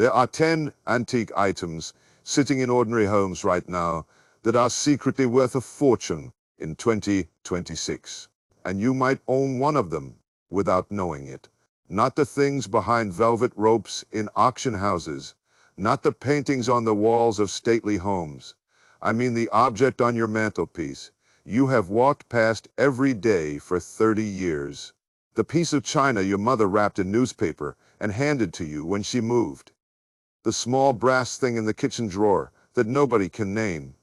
There are 10 antique items sitting in ordinary homes right now that are secretly worth a fortune in 2026. And you might own one of them without knowing it. Not the things behind velvet ropes in auction houses, not the paintings on the walls of stately homes. I mean the object on your mantelpiece you have walked past every day for 30 years. The piece of china your mother wrapped in newspaper and handed to you when she moved. The small brass thing in the kitchen drawer that nobody can name.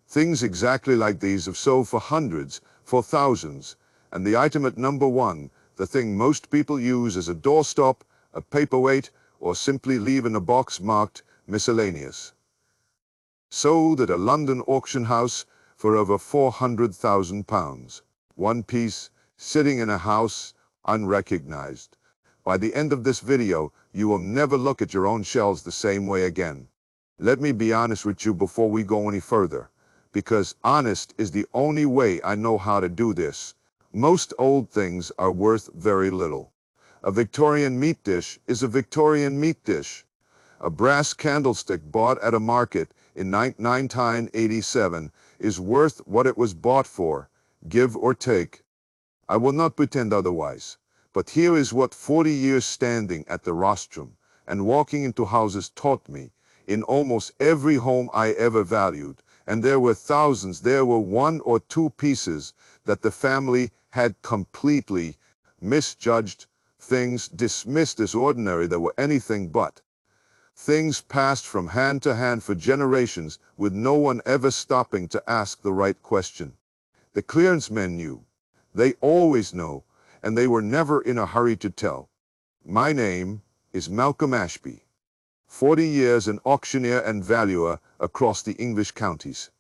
Things exactly like these have sold for hundreds, for thousands, and the item at number one, the thing most people use as a doorstop, a paperweight, or simply leave in a box marked miscellaneous. Sold at a London auction house for over £400,000. One piece, sitting in a house, unrecognized. By the end of this video, you will never look at your own shelves the same way again. Let me be honest with you before we go any further, because honest is the only way I know how to do this. Most old things are worth very little. A Victorian meat dish is a Victorian meat dish. A brass candlestick bought at a market in 1987 is worth what it was bought for, give or take. I will not pretend otherwise, but here is what 40 years standing at the rostrum and walking into houses taught me. In almost every home I ever valued, and there were thousands, there were one or two pieces that the family had completely misjudged, things dismissed as ordinary that were anything but. Things passed from hand to hand for generations with no one ever stopping to ask the right question. The clearance men knew. They always know, and they were never in a hurry to tell. My name is Malcolm Ashby. 40 years an auctioneer and valuer across the English counties.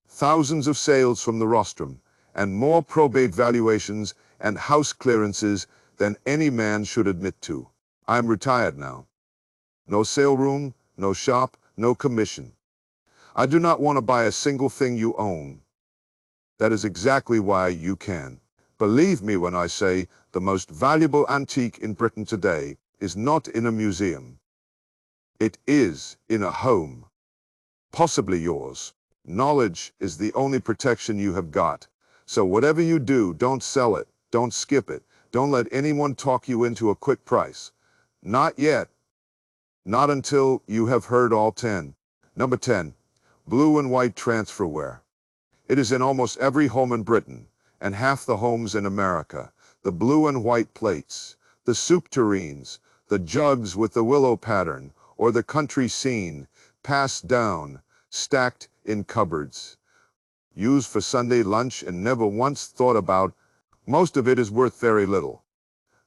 Thousands of sales from the rostrum, and more probate valuations and house clearances than any man should admit to. I'm retired now. No sale room, no shop, no commission. I do not want to buy a single thing you own. That is exactly why you can. Believe me when I say the most valuable antique in Britain today is not in a museum. It is in a home. Possibly yours. Knowledge is the only protection you have got. So whatever you do, don't sell it, don't skip it, don't let anyone talk you into a quick price. Not yet. Not until you have heard all 10. Number 10. Blue and white transferware. It is in almost every home in Britain, and half the homes in America. The blue and white plates, the soup tureens, the jugs with the willow pattern, or the country scene, passed down, stacked in cupboards. Used for Sunday lunch and never once thought about. Most of it is worth very little.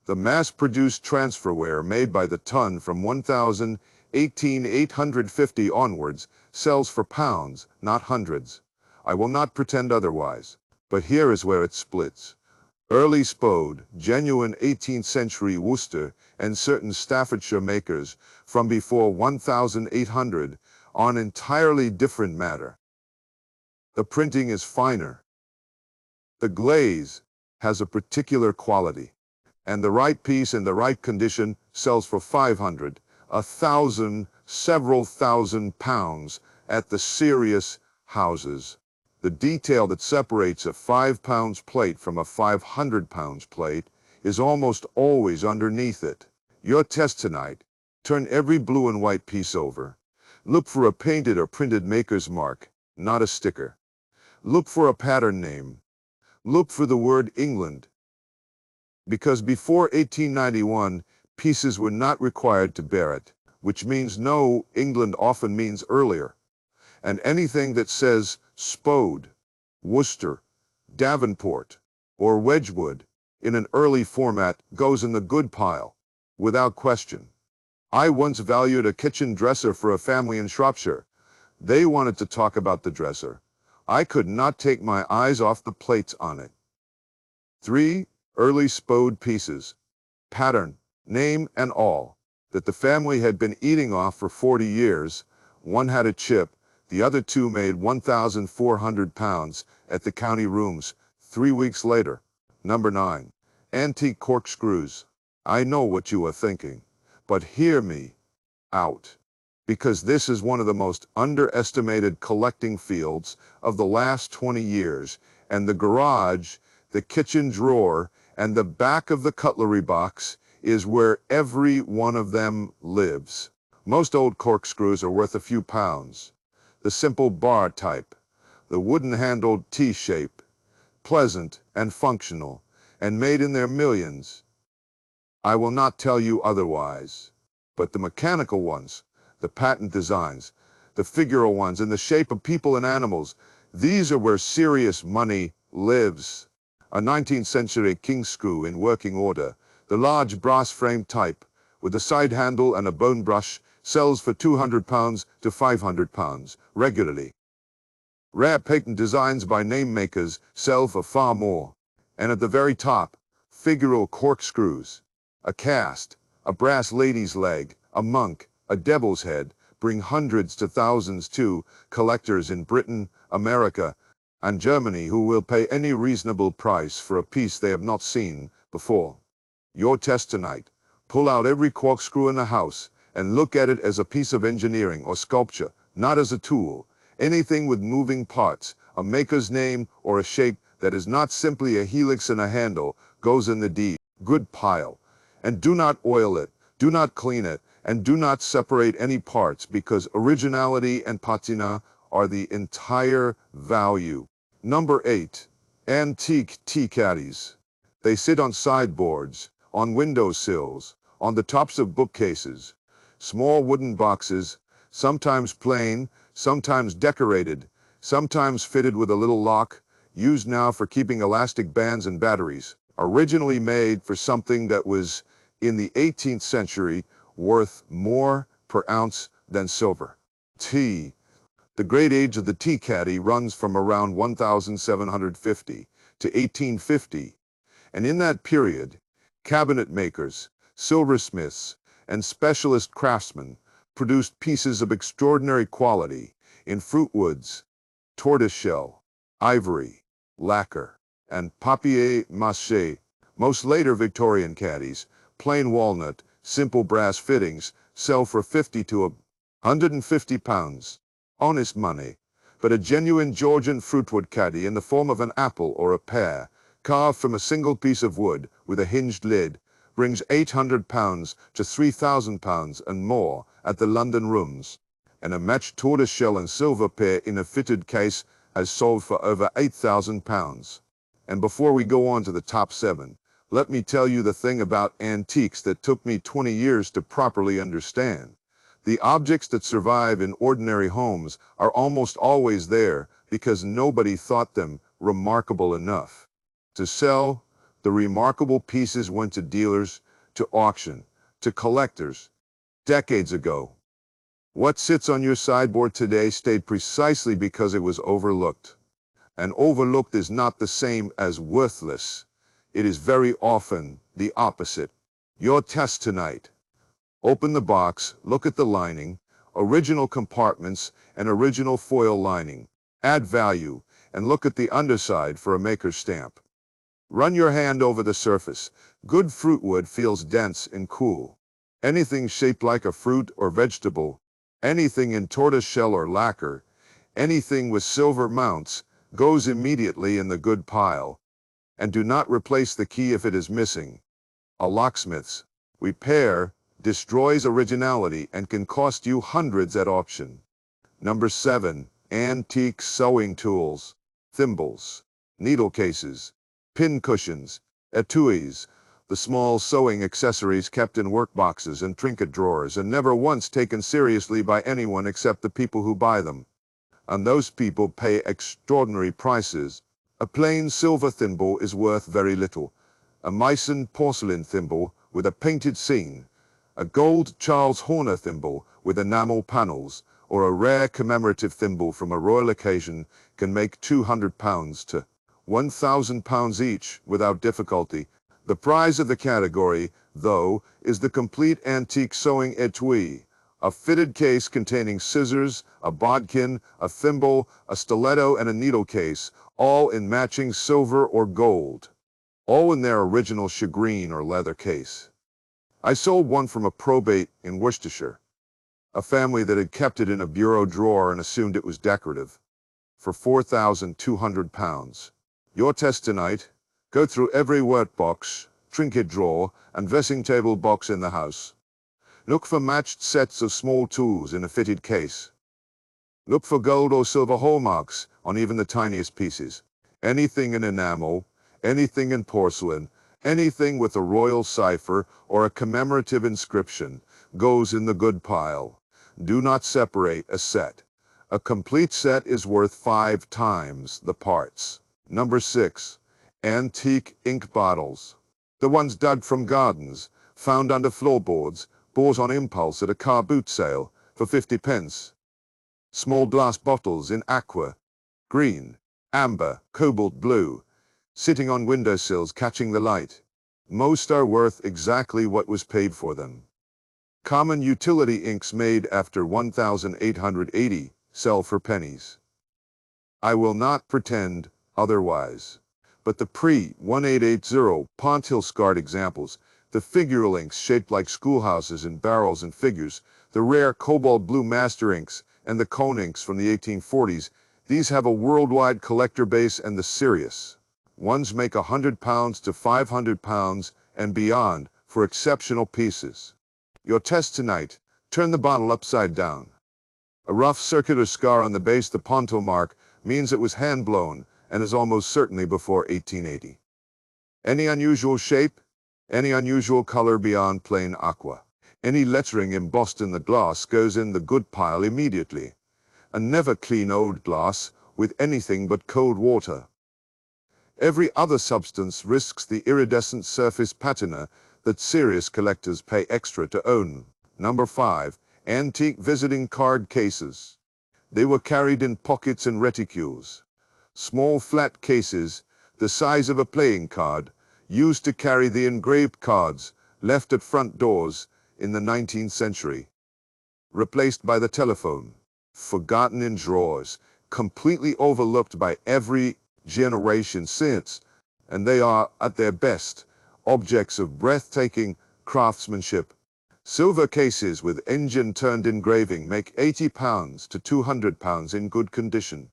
The mass-produced transferware made by the ton from 1850 onwards sells for pounds, not hundreds. I will not pretend otherwise, but here is where it splits. Early Spode, genuine 18th century Worcester, and certain Staffordshire makers from before 1800 on entirely different matter. The printing is finer. The glaze has a particular quality, and the right piece in the right condition sells for 500, 1,000, several thousand pounds at the serious houses. The detail that separates a £5 plate from a £500 plate is almost always underneath it. Your test tonight: turn every blue and white piece over. Look for a painted or printed maker's mark, not a sticker. Look for a pattern name. Look for the word England. Because before 1891, pieces were not required to bear it, which means no, England often means earlier. And anything that says Spode, Worcester, Davenport, or Wedgwood in an early format goes in the good pile, without question. I once valued a kitchen dresser for a family in Shropshire. They wanted to talk about the dresser. I could not take my eyes off the plates on it. 3 early Spode pieces, pattern, name and all, that the family had been eating off for 40 years. One had a chip, the other two made £1,400 at the county rooms 3 weeks later. Number 9. Antique corkscrews. I know what you are thinking, but hear me out. because this is one of the most underestimated collecting fields of the last 20 years, and the garage, the kitchen drawer, and the back of the cutlery box is where every one of them lives. Most old corkscrews are worth a few pounds. The simple bar type, the wooden-handled T-shape, pleasant and functional, and made in their millions. I will not tell you otherwise. But the mechanical ones, the patent designs, the figural ones in the shape of people and animals, these are where serious money lives. A 19th century king screw in working order, the large brass frame type, with a side handle and a bone brush, sells for £200 to £500 regularly. Rare patent designs by name makers sell for far more. And at the very top, figural corkscrews, a cast, a brass lady's leg, a monk, a devil's head, bring hundreds to thousands to collectors in Britain, America, and Germany who will pay any reasonable price for a piece they have not seen before. Your test tonight: pull out every corkscrew in the house and look at it as a piece of engineering or sculpture, not as a tool. Anything with moving parts, a maker's name, or a shape that is not simply a helix and a handle goes in the good pile. And do not oil it, do not clean it, and do not separate any parts, because originality and patina are the entire value. Number 8. Antique tea caddies. They sit on sideboards, on windowsills, on the tops of bookcases. Small wooden boxes, sometimes plain, sometimes decorated, sometimes fitted with a little lock, used now for keeping elastic bands and batteries. Originally made for something that was, in the 18th century, worth more per ounce than silver. Tea. The great age of the tea caddy runs from around 1750 to 1850, and in that period, cabinet makers, silversmiths, and specialist craftsmen produced pieces of extraordinary quality in fruitwoods, tortoiseshell, ivory, lacquer, and papier-mâché. Most later Victorian caddies, plain walnut, simple brass fittings, sell for 50 to £150. Honest money. But a genuine Georgian fruitwood caddy in the form of an apple or a pear, carved from a single piece of wood with a hinged lid, brings £800 to £3,000 and more at the London rooms. And a matched tortoiseshell and silver pair in a fitted case has sold for over £8,000. And before we go on to the top 7, let me tell you the thing about antiques that took me 20 years to properly understand. The objects that survive in ordinary homes are almost always there because nobody thought them remarkable enough to sell. The remarkable pieces went to dealers, to auction, to collectors, decades ago. What sits on your sideboard today stayed precisely because it was overlooked. And overlooked is not the same as worthless. It is very often the opposite. Your test tonight: open the box, look at the lining, original compartments, and original foil lining. Add value, and look at the underside for a maker's stamp. Run your hand over the surface. Good fruitwood feels dense and cool. Anything shaped like a fruit or vegetable, anything in tortoiseshell or lacquer, anything with silver mounts, goes immediately in the good pile. And do not replace the key if it is missing. A locksmith's repair destroys originality and can cost you hundreds at auction. Number 7. Antique sewing tools, thimbles, needle cases, pin cushions, etuis, the small sewing accessories kept in workboxes and trinket drawers and never once taken seriously by anyone except the people who buy them. And those people pay extraordinary prices. A plain silver thimble is worth very little. A Meissen porcelain thimble with a painted scene, a gold Charles Horner thimble with enamel panels, or a rare commemorative thimble from a royal occasion can make £200 to £1,000 each without difficulty. The prize of the category, though, is the complete antique sewing etui, a fitted case containing scissors, a bodkin, a thimble, a stiletto, and a needle case, all in matching silver or gold, all in their original shagreen or leather case. I sold one from a probate in Worcestershire. A family that had kept it in a bureau drawer and assumed it was decorative. For £4,200. Your test tonight: go through every workbox, trinket drawer, and dressing table box in the house. Look for matched sets of small tools in a fitted case. Look for gold or silver hallmarks on even the tiniest pieces. Anything in enamel, anything in porcelain, anything with a royal cipher or a commemorative inscription goes in the good pile. Do not separate a set. A complete set is worth 5 times the parts. Number 6. Antique ink bottles. The ones dug from gardens, found under floorboards, bought on impulse at a car boot sale for 50 pence. Small glass bottles in aqua, green, amber, cobalt blue, sitting on windowsills catching the light. Most are worth exactly what was paid for them. Common utility inks made after 1880 sell for pennies. I will not pretend otherwise. But the pre-1880 Pontilscard examples, the figural inks shaped like schoolhouses and barrels and figures, the rare cobalt blue master inks, and the cone inks from the 1840s, these have a worldwide collector base, and the serious ones make £100 to £500 and beyond for exceptional pieces. Your test tonight: turn the bottle upside down. A rough circular scar on the base, the Ponto mark, means it was hand-blown and is almost certainly before 1880. Any unusual shape, any unusual color beyond plain aqua, any lettering embossed in the glass goes in the good pile immediately. And never clean old glass with anything but cold water. Every other substance risks the iridescent surface patina that serious collectors pay extra to own. Number 5. Antique visiting card cases. They were carried in pockets and reticules. Small flat cases, the size of a playing card, used to carry the engraved cards left at front doors in the 19th century. Replaced by the telephone. Forgotten in drawers, completely overlooked by every generation since, and they are, at their best, objects of breathtaking craftsmanship. Silver cases with engine-turned engraving make £80 to £200 in good condition.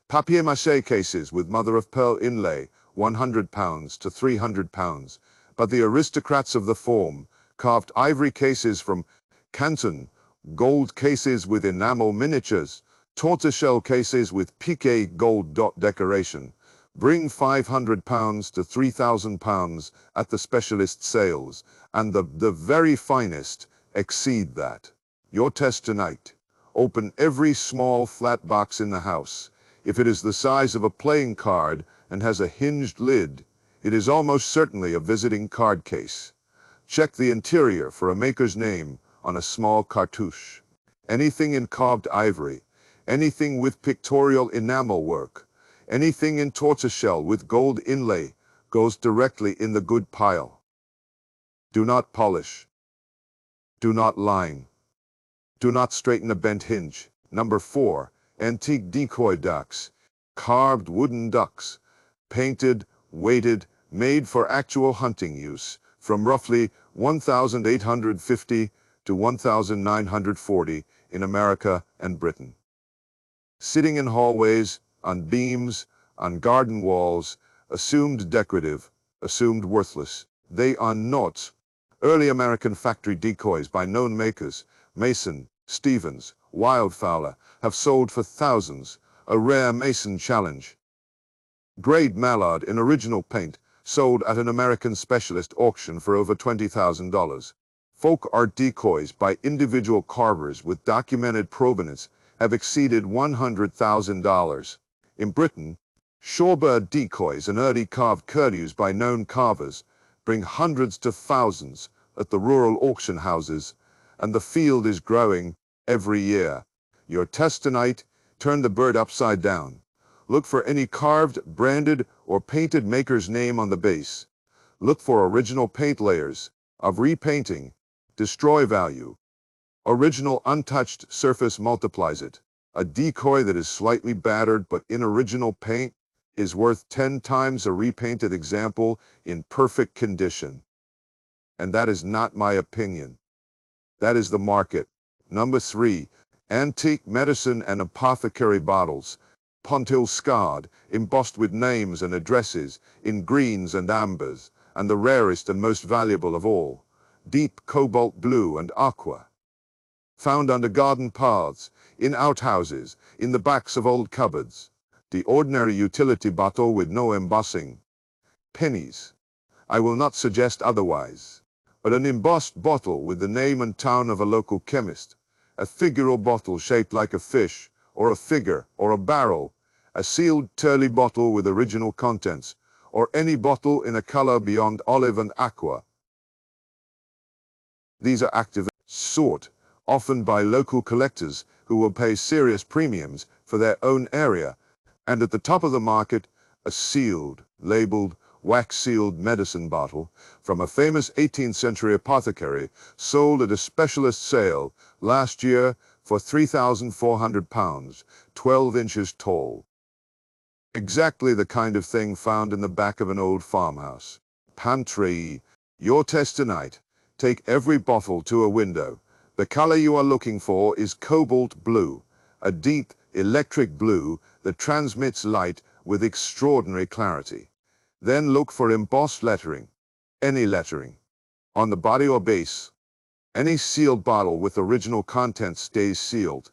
Papier-mâché cases with mother-of-pearl inlay, £100 to £300, but the aristocrats of the form, carved ivory cases from Canton, gold cases with enamel miniatures, tortoiseshell cases with piqué gold dot decoration, bring £500 to £3,000 at the specialist sales, and the very finest exceed that. Your test tonight: open every small flat box in the house. If it is the size of a playing card and has a hinged lid, it is almost certainly a visiting card case. Check the interior for a maker's name on a small cartouche. Anything in carved ivory, anything with pictorial enamel work, anything in tortoiseshell with gold inlay goes directly in the good pile. Do not polish. Do not line. Do not straighten a bent hinge. Number 4. Antique decoy ducks. Carved wooden ducks. Painted, weighted, made for actual hunting use, from roughly 1850 to 1940 in America and Britain. Sitting in hallways, on beams, on garden walls, assumed decorative, assumed worthless. They are not. Early American factory decoys by known makers, Mason, Stevens, Wildfowler, have sold for thousands. A rare Mason challenge. Grade mallard in original paint, sold at an American specialist auction for over $20,000. Folk art decoys by individual carvers with documented provenance have exceeded $100,000. In Britain, shorebird decoys and early carved curlews by known carvers bring hundreds to thousands at the rural auction houses, and the field is growing every year. Your test tonight: turn the bird upside down. Look for any carved, branded, or painted maker's name on the base. Look for original paint layers of repainting. Destroy value. Original untouched surface multiplies it. A decoy that is slightly battered but in original paint is worth 10 times a repainted example in perfect condition. And that is not my opinion. That is the market. Number 3. Antique medicine and apothecary bottles. Pontil scarred, embossed with names and addresses in greens and ambers, and the rarest and most valuable of all, deep cobalt blue and aqua. Found under garden paths, in outhouses, in the backs of old cupboards. The ordinary utility bottle with no embossing. Pennies. I will not suggest otherwise. But an embossed bottle with the name and town of a local chemist. A figural bottle shaped like a fish, or a figure, or a barrel. A sealed Turley bottle with original contents, or any bottle in a color beyond olive and aqua. These are active, sought, often by local collectors who will pay serious premiums for their own area. And at the top of the market, a sealed, labeled, wax-sealed medicine bottle from a famous 18th century apothecary sold at a specialist sale last year for £3,400, 12 inches tall. Exactly the kind of thing found in the back of an old farmhouse. Pantry. Your test tonight. Take every bottle to a window. The color you are looking for is cobalt blue, a deep electric blue that transmits light with extraordinary clarity. Then look for embossed lettering, any lettering, on the body or base. Any sealed bottle with original contents stays sealed.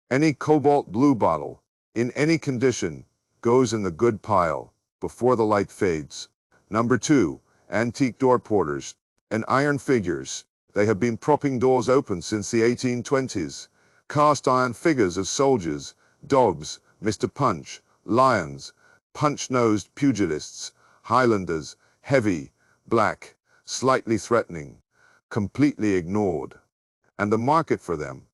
Any cobalt blue bottle, in any condition, goes in the good pile, before the light fades. Number 2, antique door porters and iron figures. They have been propping doors open since the 1820s. Cast iron figures of soldiers, dogs, Mr. Punch, lions, punch-nosed pugilists, Highlanders, heavy, black, slightly threatening, completely ignored. And the market for them,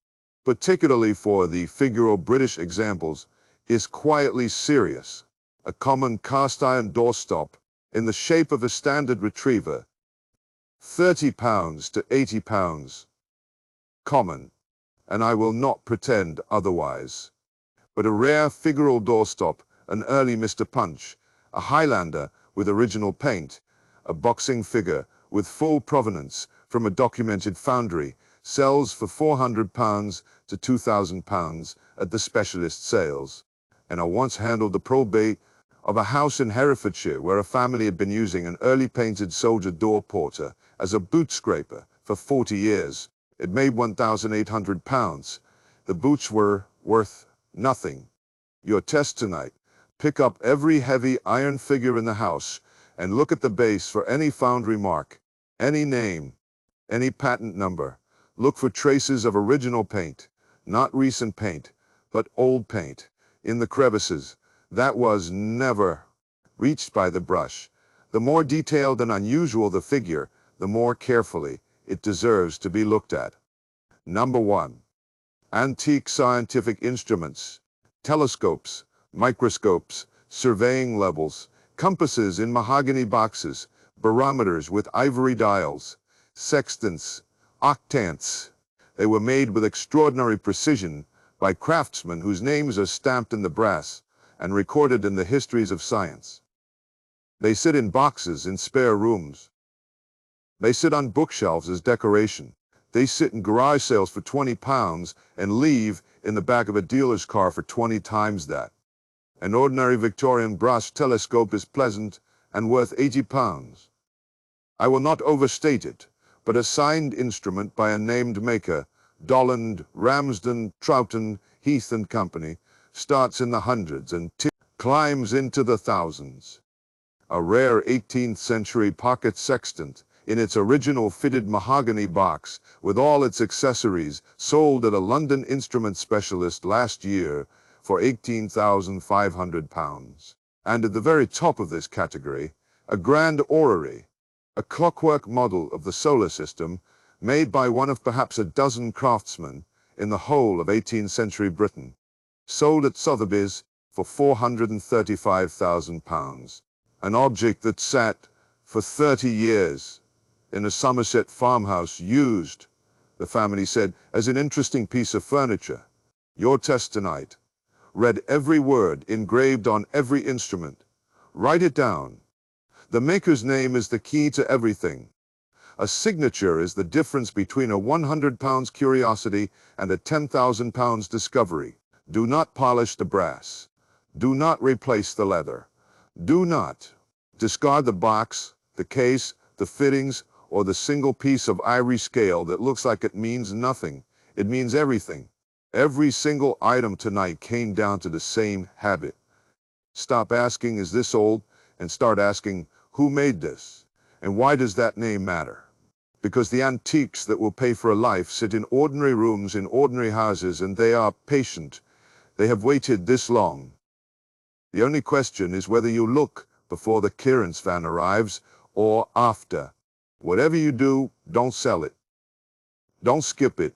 particularly for the figural British examples, is quietly serious. A common cast-iron doorstop in the shape of a standard retriever, £30 to £80. Common, and I will not pretend otherwise. But a rare figural doorstop, an early Mr. Punch, a Highlander with original paint, a boxing figure with full provenance from a documented foundry, sells for £400 to £2,000 at the specialist sales. And I once handled the probate of a house in Herefordshire where a family had been using an early painted soldier door porter as a boot scraper for 40 years. It made £1,800. The boots were worth nothing. Your test tonight. Pick up every heavy iron figure in the house and look at the base for any foundry mark, any name, any patent number. Look for traces of original paint, not recent paint, but old paint, in the crevices. That was never reached by the brush. The more detailed and unusual the figure, the more carefully it deserves to be looked at. Number 1. Antique scientific instruments, telescopes, microscopes, surveying levels, compasses in mahogany boxes, barometers with ivory dials, sextants, octants. They were made with extraordinary precision by craftsmen whose names are stamped in the brass and recorded in the histories of science. They sit in boxes in spare rooms. They sit on bookshelves as decoration. They sit in garage sales for £20 and leave in the back of a dealer's car for 20 times that. An ordinary Victorian brass telescope is pleasant and worth £80. I will not overstate it, but a signed instrument by a named maker, Dolland, Ramsden, Troughton, Heath and Company, starts in the hundreds and climbs into the thousands. A rare 18th century pocket sextant, in its original fitted mahogany box, with all its accessories, sold at a London instrument specialist last year for £18,500. And at the very top of this category, a grand orrery, a clockwork model of the solar system, made by one of perhaps a dozen craftsmen in the whole of 18th century Britain, sold at Sotheby's for £435,000. An object that sat for 30 years in a Somerset farmhouse, used, the family said, as an interesting piece of furniture. Your test tonight. Read every word engraved on every instrument. Write it down. The maker's name is the key to everything. A signature is the difference between a 100 pounds curiosity and a 10,000 pounds discovery. Do not polish the brass. Do not replace the leather. Do not discard the box, the case, the fittings, or the single piece of ivory scale that looks like it means nothing. It means everything. Every single item tonight came down to the same habit. Stop asking, is this old? And start asking, who made this? And why does that name matter? Because the antiques that will pay for a life sit in ordinary rooms in ordinary houses, and they are patient. They have waited this long. The only question is whether you look before the clearance van arrives or after. Whatever you do, don't sell it. Don't skip it.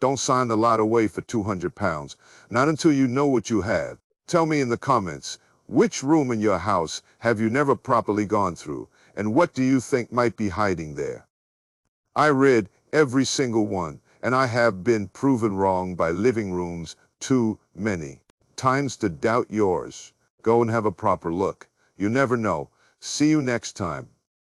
Don't sign the lot away for 200 pounds. Not until you know what you have. Tell me in the comments, which room in your house have you never properly gone through? And what do you think might be hiding there? I read every single one, and I have been proven wrong by living rooms too many times to doubt yours. Go and have a proper look. You never know. See you next time.